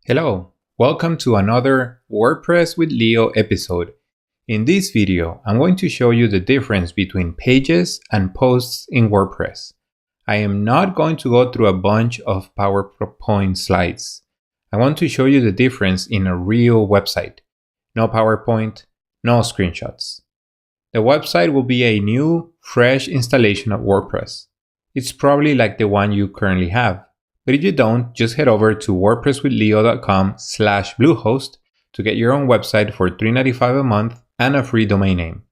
Hello, welcome to another WordPress with Leo episode. In this video, I'm going to show you the difference between pages and posts in WordPress. I am not going to go through a bunch of PowerPoint slides. I want to show you the difference in a real website. No PowerPoint, no screenshots. The website will be a new, fresh installation of WordPress. It's probably like the one you currently have. But if you don't, just head over to wordpresswithleo.com/bluehost to get your own website for $3.95 a month and a free domain name.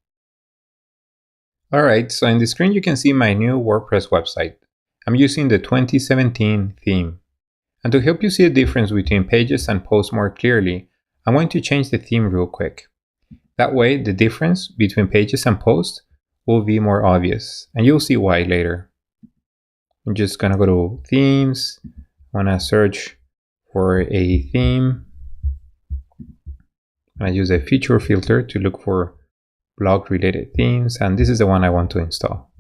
Alright, so in the screen you can see my new WordPress website. I'm using the 2017 theme. And to help you see the difference between pages and posts more clearly, I'm going to change the theme real quick. That way, the difference between pages and posts will be more obvious, and you'll see why later. I'm just gonna go to themes. I wanna search for a theme. I use a feature filter to look for blog related themes, and this is the one I want to install.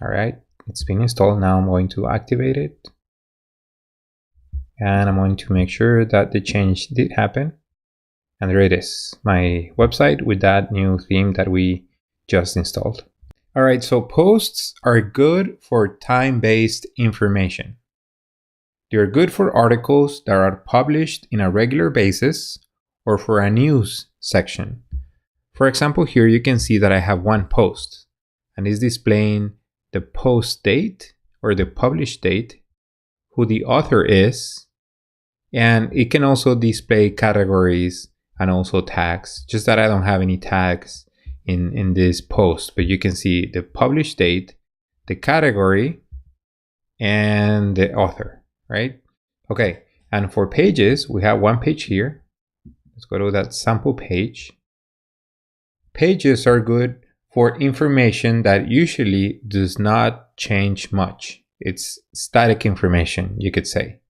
All right, it's been installed. Now I'm going to activate it. And I'm going to make sure that the change did happen. And there it is, my website with that new theme that we just installed. All right, so posts are good for time-based information. They're good for articles that are published in a regular basis or for a news section. For example, here you can see that I have one post and it's displaying the post date or the published date, who the author is, and it can also display categories and also tags, just that I don't have any tags in this post, but you can see the published date, the category, and the author, right? Okay, and for pages, we have one page here. Let's go to that sample page. Pages are good for information that usually does not change much. It's static information, you could say.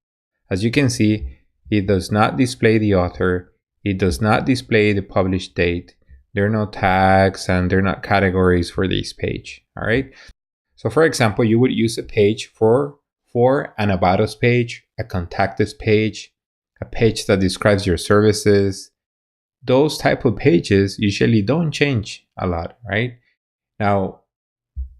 As you can see, it does not display the author, it does not display the published date. There are no tags and there are not categories for this page. All right. So for example, you would use a page for an About Us page, a Contact Us page, a page that describes your services. Those type of pages usually don't change a lot, right? Now,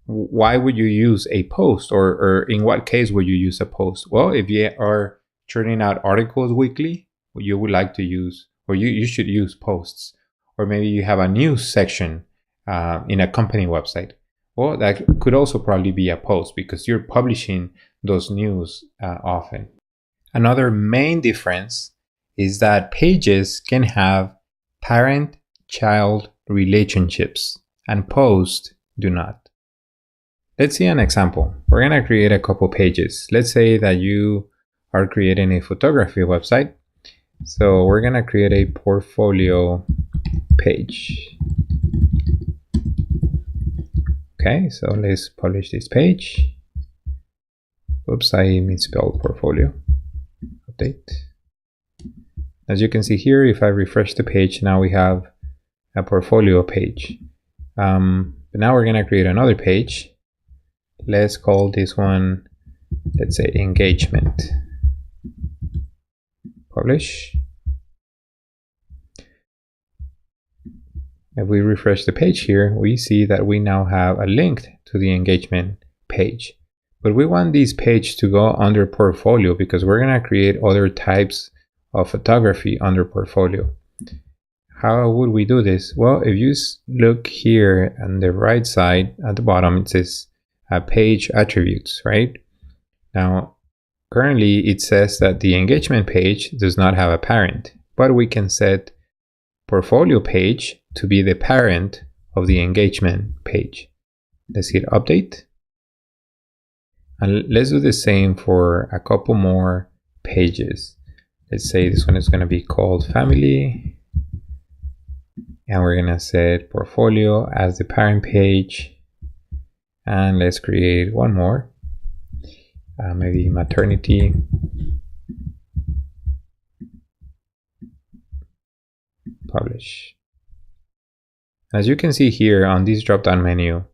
why would you use a post, or in what case would you use a post? Well, if you are churning out articles weekly, you would like to use, or you should use posts. Or maybe you have a news section in a company website. Well, that could also probably be a post because you're publishing those news often. Another main difference is that pages can have parent-child relationships and posts do not. Let's see an example. We're going to create a couple pages. Let's say that you are creating a photography website. So we're going to create a portfolio page. Okay, so let's publish this page. Oops, I misspelled portfolio. Update. As you can see here, if I refresh the page, now we have a portfolio page. But now we're going to create another page. Let's call this one, let's say, engagement. Publish. If we refresh the page here, we see that we now have a link to the engagement page. But we want this page to go under portfolio because we're going to create other types of photography under portfolio. How would we do this? Well, if you look here on the right side at the bottom, it says page attributes, right? Now, currently it says that the engagement page does not have a parent, but we can set portfolio page to be the parent of the engagement page. Let's hit update. And let's do the same for a couple more pages. Let's say this one is going to be called family. And we're going to set portfolio as the parent page. And let's create one more. Maybe maternity. Publish. As you can see here on this drop-down menu,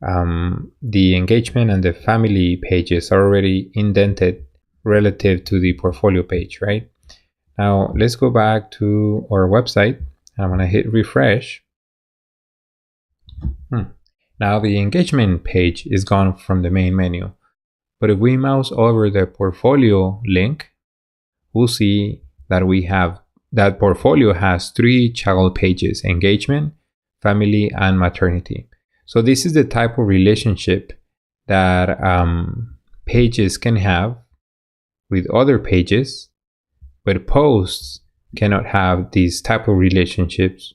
the engagement and the family pages are already indented relative to the portfolio page, right? Now let's go back to our website. I'm going to hit refresh. Now the engagement page is gone from the main menu. But if we mouse over the portfolio link, we'll see that that portfolio has 3 child pages: engagement, family, and maternity. So this is the type of relationship that pages can have with other pages, but posts cannot have these type of relationships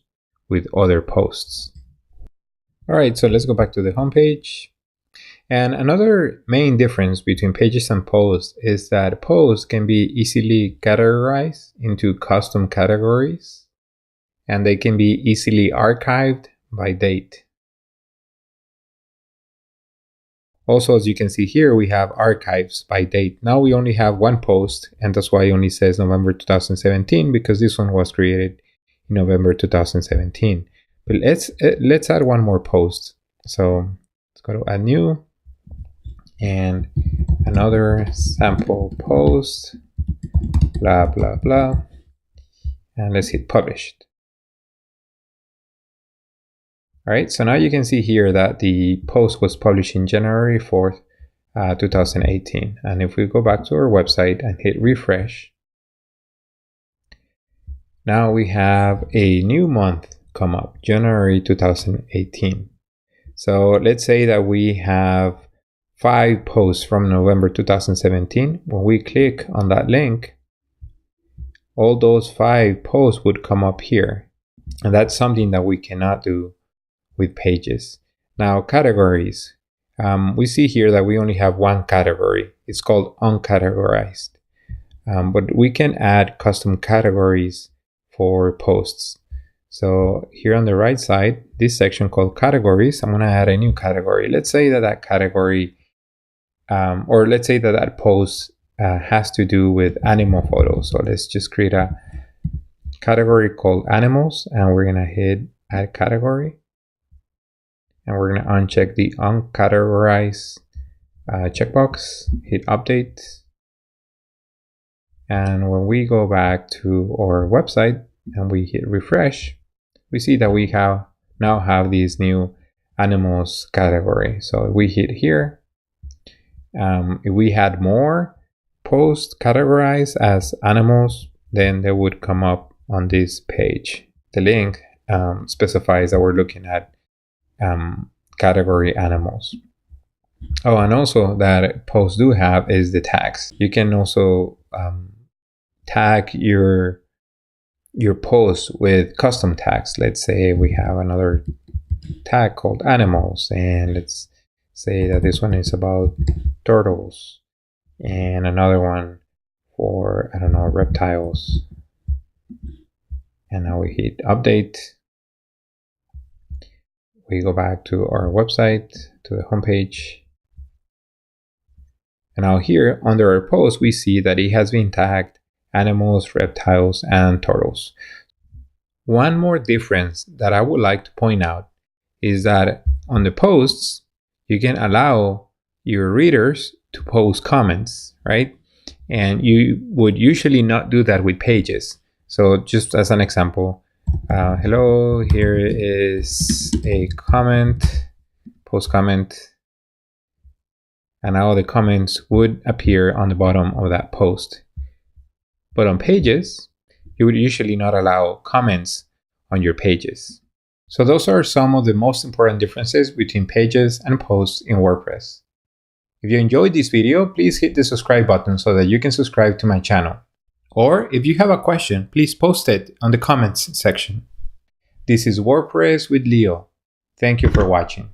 with other posts. All right, so let's go back to the home page. And another main difference between pages and posts is that posts can be easily categorized into custom categories, and they can be easily archived by date. Also, as you can see here, we have archives by date. Now we only have one post, and that's why it only says November 2017, because this one was created in November 2017. But let's add one more post. So let's go to add new, and another sample post, blah, blah, blah. And let's hit published. All right, so now you can see here that the post was published in January 4th, 2018. And if we go back to our website and hit refresh, now we have a new month come up, January 2018. So let's say that we have 5 posts from November 2017. When we click on that link, all those 5 posts would come up here. And that's something that we cannot do with pages. Now, categories. We see here that we only have one category. It's called uncategorized. But we can add custom categories for posts. So here on the right side, this section called categories, I'm going to add a new category. Let's say that that category, or let's say that that post has to do with animal photos. So let's just create a category called animals, and we're going to hit add category. And we're going to uncheck the uncategorized checkbox, hit update. And when we go back to our website and we hit refresh, we see that we now have these new animals category. So if we hit here, if we had more posts categorized as animals, then they would come up on this page. The link specifies that we're looking at category animals. Oh, and also that posts do have is the tags. You can also tag your post with custom tags. Let's say we have another tag called animals, and let's say that this one is about turtles, and another one for, I don't know, reptiles. And now we hit update. We go back to our website, to the homepage. And now here under our post, we see that it has been tagged animals, reptiles, and turtles. One more difference that I would like to point out is that on the posts, you can allow your readers to post comments, right? And you would usually not do that with pages. So just as an example, hello, here is a comment, post comment, and now the comments would appear on the bottom of that post. But on pages, you would usually not allow comments on your pages. So those are some of the most important differences between pages and posts in WordPress. If you enjoyed this video, please hit the subscribe button so that you can subscribe to my channel. Or if you have a question, please post it on the comments section. This is WordPress with Leo. Thank you for watching.